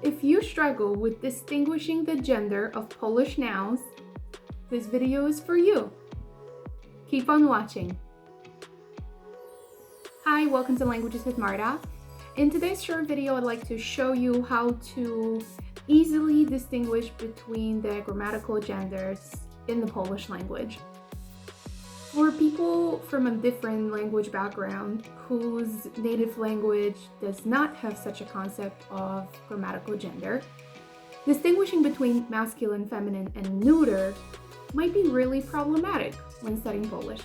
If you struggle with distinguishing the gender of Polish nouns, this video is for you. Keep on watching. Hi, welcome to Languages with Marta. In today's short video, I'd like to show you how to easily distinguish between the grammatical genders in the Polish language. For people from a different language background whose native language does not have such a concept of grammatical gender, distinguishing between masculine, feminine, and neuter might be really problematic when studying Polish.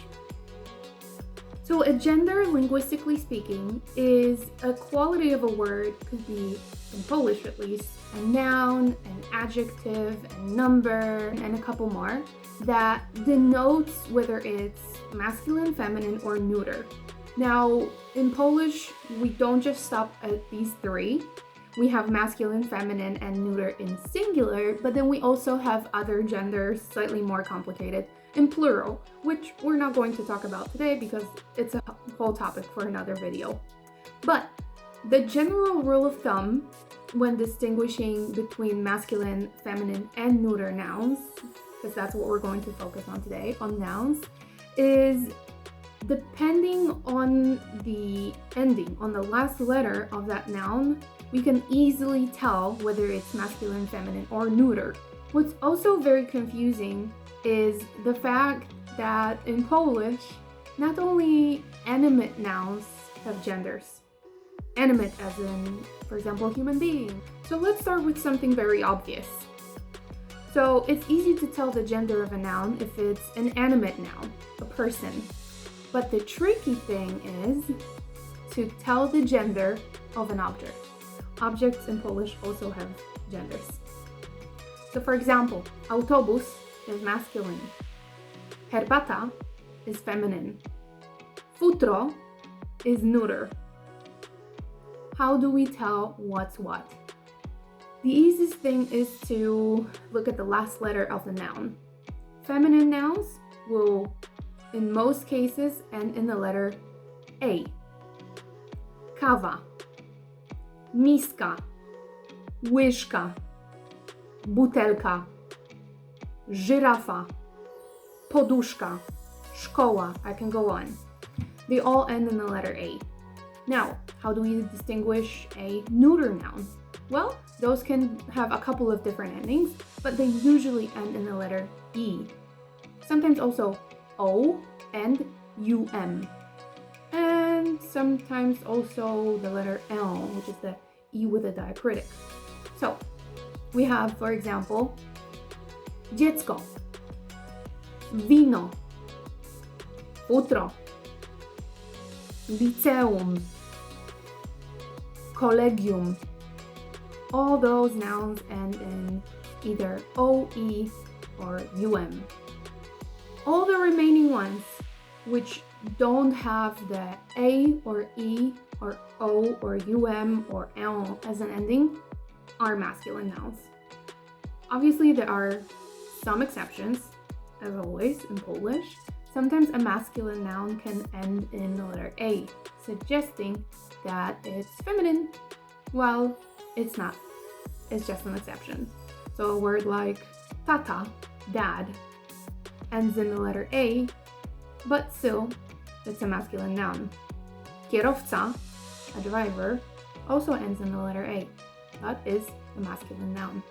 So a gender, linguistically speaking, is a quality of a word, could be, in Polish at least, a noun, an adjective, a number, and a couple more, that denotes whether it's masculine, feminine, or neuter. Now, in Polish, we don't just stop at these three. We have masculine, feminine, and neuter in singular, but then we also have other genders, slightly more complicated, in plural, which we're not going to talk about today because it's a whole topic for another video. But the general rule of thumb when distinguishing between masculine, feminine, and neuter nouns, because that's what we're going to focus on today, on nouns, is depending on the ending, on the last letter of that noun, we can easily tell whether it's masculine, feminine, or neuter. What's also very confusing is the fact that in Polish, not only animate nouns have genders. Animate as in, for example, human being. So let's start with something very obvious. So it's easy to tell the gender of a noun if it's an animate noun, a person. But the tricky thing is to tell the gender of an object. Objects in Polish also have genders. So for example, autobus is masculine. Herbata is feminine. Futro is neuter. How do we tell what's what? The easiest thing is to look at the last letter of the noun. Feminine nouns will, in most cases, end in the letter A. Kawa, miska, łyżka, butelka, żyrafa, poduszka, szkoła, I can go on. They all end in the letter A. Now, how do we distinguish a neuter noun? Well, those can have a couple of different endings, but they usually end in the letter E. Sometimes also O and UM. And sometimes also the letter L, which is the E with a diacritic. So, we have, for example, dziecko, wino, futro, liceum, kolegium. All those nouns end in either OE or UM. All the remaining ones, which don't have the A or E or O or UM or L as an ending, are masculine nouns. Obviously, there are some exceptions, as always in Polish. Sometimes a masculine noun can end in the letter A, suggesting that it's feminine. Well, it's not. It's just an exception. So a word like tata, dad, ends in the letter A, but still, it's a masculine noun. Kierowca, a driver, also ends in the letter A, but is a masculine noun.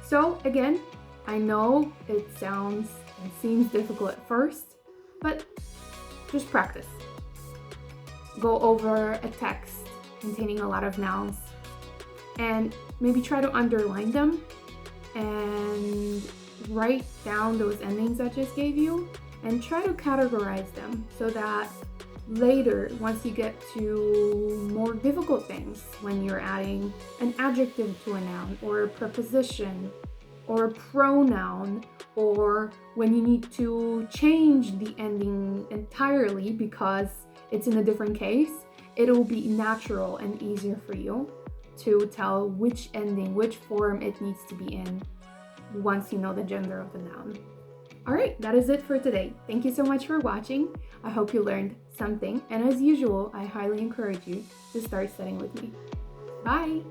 So again, I know it sounds and seems difficult at first, but just practice. Go over a text containing a lot of nouns and maybe try to underline them and write down those endings I just gave you and try to categorize them so that later, once you get to more difficult things, when you're adding an adjective to a noun or a preposition or a pronoun, or when you need to change the ending entirely because it's in a different case, it'll be natural and easier for you to tell which ending, which form it needs to be in once you know the gender of the noun. Alright, that is it for today. Thank you so much for watching. I hope you learned something, and as usual, I highly encourage you to start studying with me. Bye!